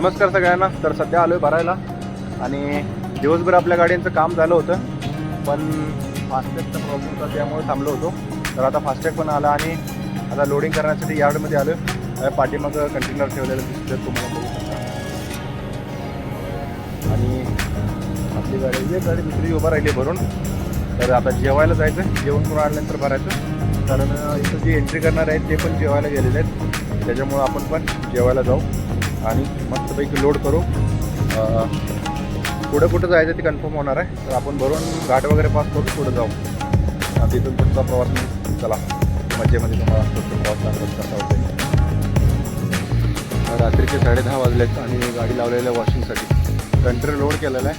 नमस्कार सगळ्यांना. तर सध्या आलो आहे भरायला आणि दिवसभर आपल्या गाड्यांचं काम झालं होतं, पण फास्टॅगचा प्रॉब्लेम होता त्यामुळे थांबलो होतो. तर आता फास्टॅग पण आला आणि आता लोडिंग करण्यासाठी यार्डमध्ये आलो आहे. पाठीमागं कंटेनर ठेवलेलं दिसतं तुम्हाला बघू शकता. आणि आपली गाडी एक गाडी दुसरी उभं राहिली भरून. तर आता जेवायला जायचं, जेवण करून आल्यानंतर भरायचं, कारण इथं जी एंट्री करणार आहेत ते पण जेवायला गेलेले आहेत. त्याच्यामुळं आपण पण जेवायला जाऊ आणि मस्तपैकी लोड करू. पुढं कुठं जायचं ते कन्फर्म होणार आहे. तर आपण भरून घाट वगैरे पास करू, पुढं जाऊ. तिथून पुढचा प्रवास नाही. चला मजेमध्ये तुम्हाला प्रवास दाखवत कसा होते. रात्रीचे 10:30 वाजलेत आणि गाडी लावलेलं आहे वॉशिंगसाठी. कंटेनर लोड केलेला आहे,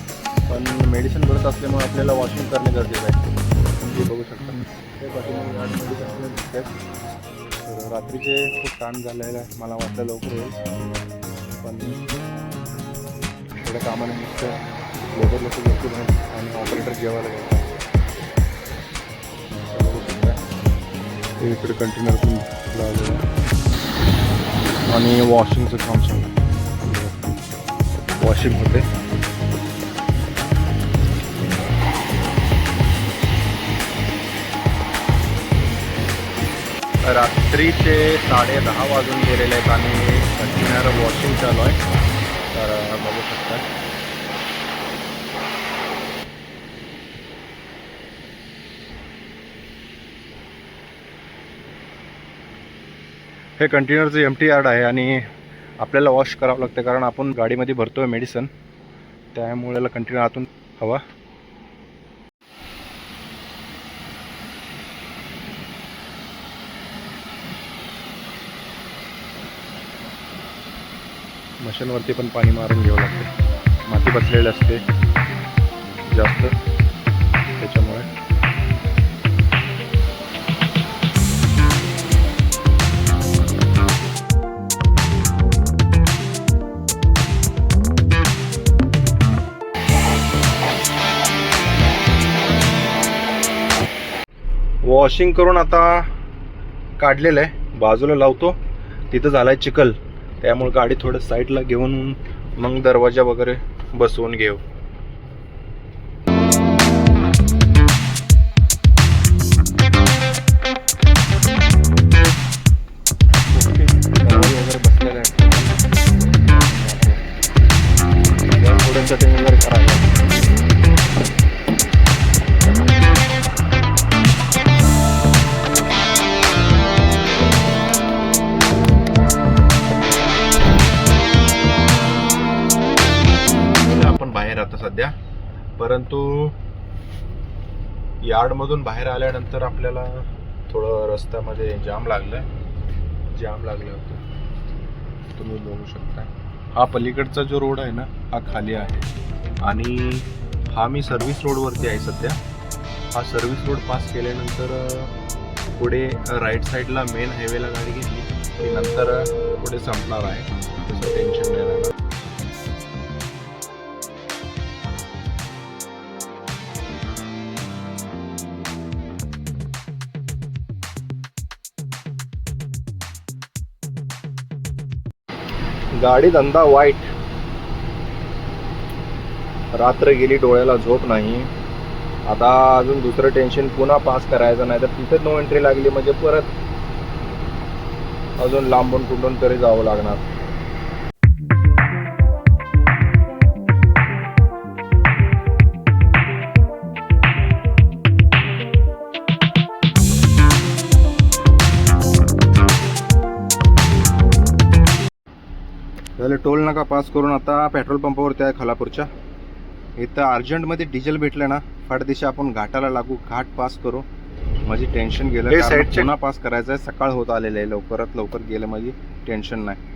पण मेडिसिन भरत असल्यामुळे आपल्याला वॉशिंग करणे गरजेचं आहे. हे बघू शकता ते पाठीमागे गाडीमध्ये कसं दिसत आहे. तर रात्रीचे खूप ताण झालेलं आहे. मला वाटलं लवकर होईल, पण थोड्या कामाने नुसतं लेबर लोक घेतली आणि ऑपरेटर जेवायला घ्यायचा. बघू शकता इकडे कंटेनर पण लावलेलं आणि वॉशिंगचं काम चालू. वॉशिंग होते. रात्रीचे 10:30 वाजून गेलेले आहेत आणि कंटेनर वॉशिंग चालू आहे. तर बघू शकता हे कंटेनरचं एम्प्टी यार्ड आहे आणि आपल्याला वॉश करावं लागतं, कारण आपण गाडीमध्ये भरतो आहे मेडिसिन. त्यामुळे याला कंटेनर आतून हवा. मशीनवरती पण पाणी मारून घ्यावं लागते. माती बसलेली असते जास्त, त्याच्यामुळे. वॉशिंग करून आता काढलेलं आहे, बाजूला लावतो. तिथं झालाय चिखल, त्यामुळे गाडी थोडं साईडला घेऊन मग दरवाजा वगैरे बसवून घेऊ. वगैरे बसलेलं आहे, थोडं सेटिंग वगैरे करायला. बाहेर आता सध्या, परंतु यार्डमधून बाहेर आल्यानंतर आपल्याला थोडं रस्त्यामध्ये जाम लागलं होतं. तुम्ही बघू शकता. हा पलीकडचा जो रोड आहे ना, हा खाली आहे आणि हा मी सर्व्हिस रोडवरती आहे सध्या. हा सर्व्हिस रोड पास केल्यानंतर पुढे राईट साईडला मेन हायवेला गाडी घेतली की नंतर पुढे संपणार आहे. तसं टेन्शन नाही राहणार. गाडी धंदा वाईट. रात्र गेली, डोळ्याला झोप नाही. आता अजून दुसरं टेन्शन पुन्हा पास करायचं, नाही तर तिथं नो एंट्री लागली म्हणजे परत अजून लांबून कुठून तरी जावं लागणार. झालं टोल नाका पास करून आता पेट्रोल पंपावरती आहे खालापूरच्या. इथं अर्जंटमध्ये डिझेल भेटलं ना, फाटदिशा आपण घाटाला लागू, घाट पास करू म्हणजे टेन्शन गेलं. पुन्हा पास करायचं आहे. सकाळ होत आलेलं आहे, लवकरात लवकर गेलं म्हणजे टेन्शन नाही.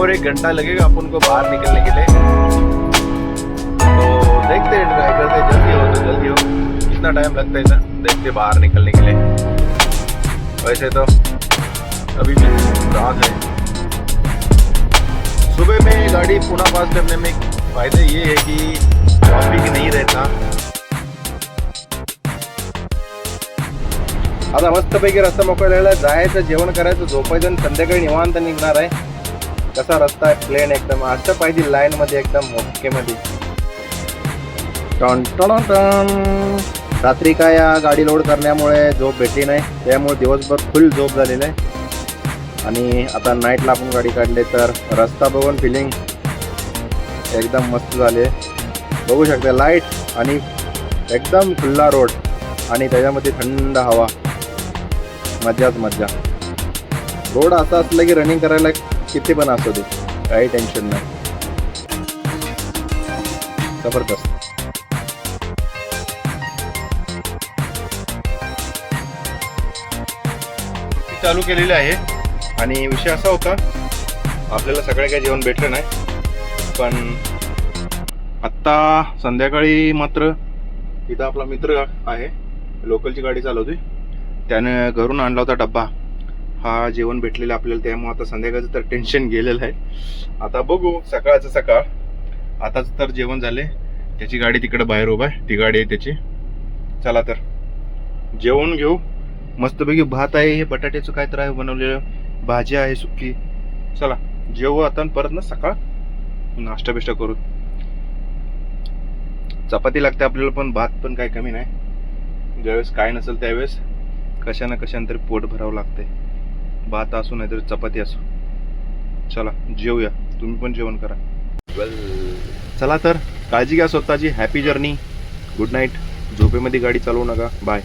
और 1 घंटा लगेगा अपन को बाहर निकलने के लिए। तो देखते हैं, ट्राई करते हैं, जल्दी हो तो जल्दी हो। कितना टाइम लगता है ना देखते बाहर निकलने के लिए। वैसे तो अभी भी रात है। सुबह में गाड़ी पुणे पास करने में फायदे ये है कि ट्रॅफिक नहीं रहता। आता मस्तपैकी रस्ता मोकळलेला आहे, जायचं, जेवण करायचं, झोपायचं आणि संध्याकाळी निवांत निघणार आहे। कसा रस्ता आहे, प्लेन एकदम असं पाहिजे, लाईन मध्ये एकदम ओके मध्ये। टन टन टन। रात्री काय या गाडी लोड करण्यामुळे झोप भेटली नाही, त्यामुळे दिवसभर फुल झोप झालेला आहे। आणि आता नाईटला आपण गाडी काढले तर रस्ता बघून फिलिंग एकदम मस्त झाले। बघू शकता लाईट आणि एकदम खुल्ला रोड आणि त्याच्यामध्ये थंड हवा, मजाच मजा। रोड असा असला की रनिंग करायला किती पण असू दे, काही टेन्शन नाही, जबरदस्त। चालू केलेले आहे आणि विषय असा होता, आपल्याला सगळे काही जेवण भेटलं नाही, पण आत्ता संध्याकाळी मात्र इथं आपला मित्र आहे, लोकलची गाडी चालवतोय, त्याने घरून आणला होता डब्बा, हा जेवण भेटलेलं आपल्याला, त्यामुळे आता संध्याकाळचं तर टेन्शन गेलेलं आहे। आता बघू, सकाळचं सकाळ, आताच तर जेवण झाले, त्याची गाडी तिकडे बाहेर उभा आहे, ती गाडी आहे त्याची। चला तर जेवण घेऊ, मस्तपैकी भात आहे, हे बटाट्याचं काय तर आहे बनवलेलं, भाजी आहे सुक्की। चला जेवू आता, परत ना सकाळ नाश्ता बिष्टा करू। चपाती लागते आपल्याला, पण भात पण काय कमी नाही, ज्यावेळेस काय नसेल त्यावेळेस कशा ना कशाने तरी पोट भरावं लागते, भात असो नाहीतर चपाती असो। चला जेवूया, तुम्ही पण जेवण करा। चला तर काळजी घ्या स्वतःची, हॅपी जर्नी, गुड नाईट, झोपेमध्ये गाडी चालवू नका, बाय।